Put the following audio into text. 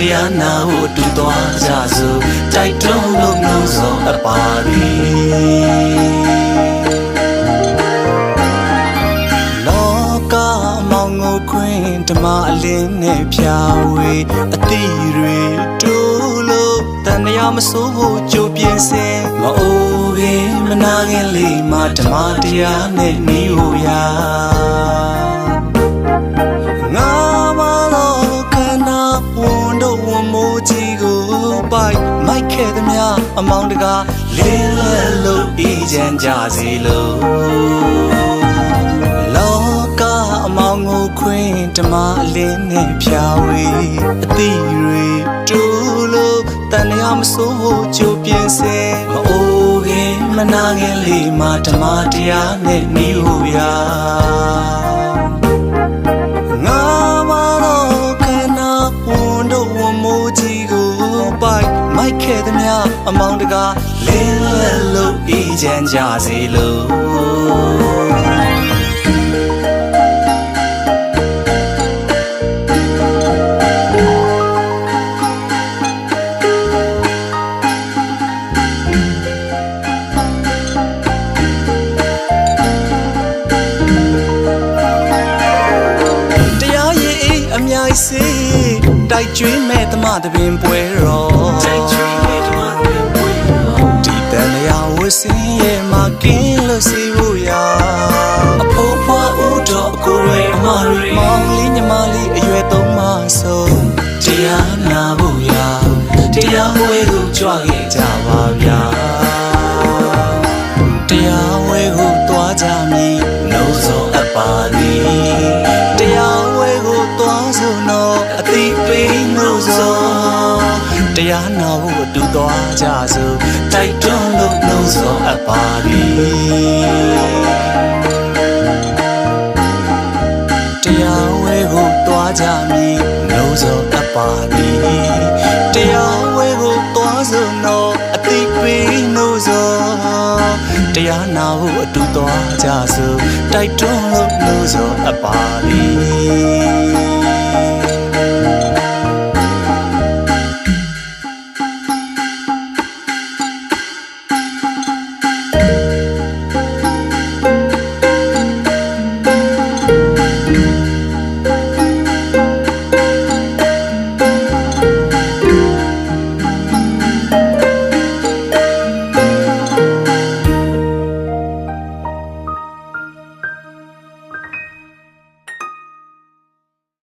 တရားနာဖို့တူသွားကြစို့တိုက်တွန်းလို့နှုတ်ဆော်အပ်ပါသည်လောကမောင်ငိုခွင်းဓမ္မအလင်းနဲ့ဖြာဝေအတိတွေတိုးလို့တန်တရားမစိုးဖို့ကြိုးပြင်းစင်မအိုးခင်မနာခင်လေးမှဓမ္မတရားနဲ့နေဟိုရာငါမလို့ခန္ဓာဝန်တို့ဝန်မိုးကြီးကိုပိုက်မိုက်ခဲ့သမျှအမောင်တကားလင်းလဲလို့အေးချမ်းကြစေလို့လောကအမောင်ငိုခွင်းဓမ္မအလင်းနဲ့ဖြာဝေအတိတွေတိုးလို့တန်ရာမစိုးဖို့ကြိုးပြင်းစင်မအိုးခင်မနာခင်လေးမှဓမ္မတရားနဲ့နေဟိုရာငါမတော့ခန္ဓာဝန်တို့ဝန်မိုးကြီးကိုပိုက်မိုက်ခဲ့သမျှအမောင်တကားလင်းလဲလို့အေးချမ်းကြစေလို့အမြိုင်စေးတိုက်ကျွေးမဲ့သမသပင်ပွဲတော်တိုက်ကျွေးမဲ့သမသပင်ပွဲတော်ဒီတန်ရာဝစင်းရဲ့မှာကင်းလို့စီဖို့ရာအဖိုးဖွားဦးတော်အကိုတွေအမတွေမောင်လေးညီမလေးအရွယ်သုံးမဆုံးတရားနာဖို့ရာတရားဝဲကိုကြွခဲ့ကြပါဗျာတရားဝဲကိုသွားကြမည်နှုတ်ဆော်အပ်ပါသည်တရားဝဲကိုသွားစို့နော်အတိပေးနှုတ်ဆော်တရားနာဖို့အတူသွားကြစို့တိုက်တွန်းလို့နှုတ်ဆော်အပ်ပါသည်တရားဝဲကိုသွားကြမည်နှုတ်ဆော်အပ်ပါသည်တရားဝဲကိုသွားစို့နော်အတိပေးနှုတ်ဆော်တရားနာဖို့အတူသွားကြစို့တိုက်တွန်းလို့နှုတ်ဆော်အပ်ပါသည်